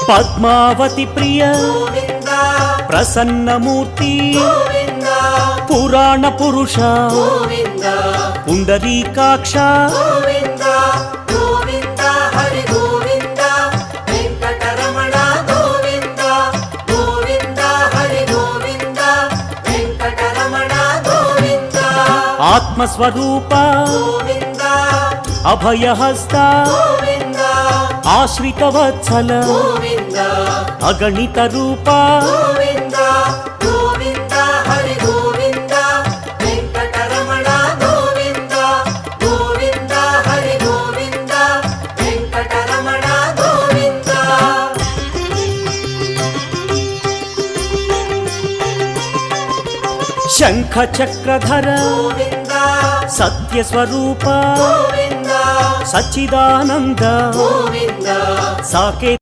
పద్మావతి ప్రియ ప్రసన్నమూర్తి పురాణ పురుష పుండరీకాక్ష ఆత్మస్వరూప అభయహస్త ఆశ్రితవత్సల అగణిత రూప శంఖ చక్రధర సత్యస్వరూప సచ్చిదానంద సాకే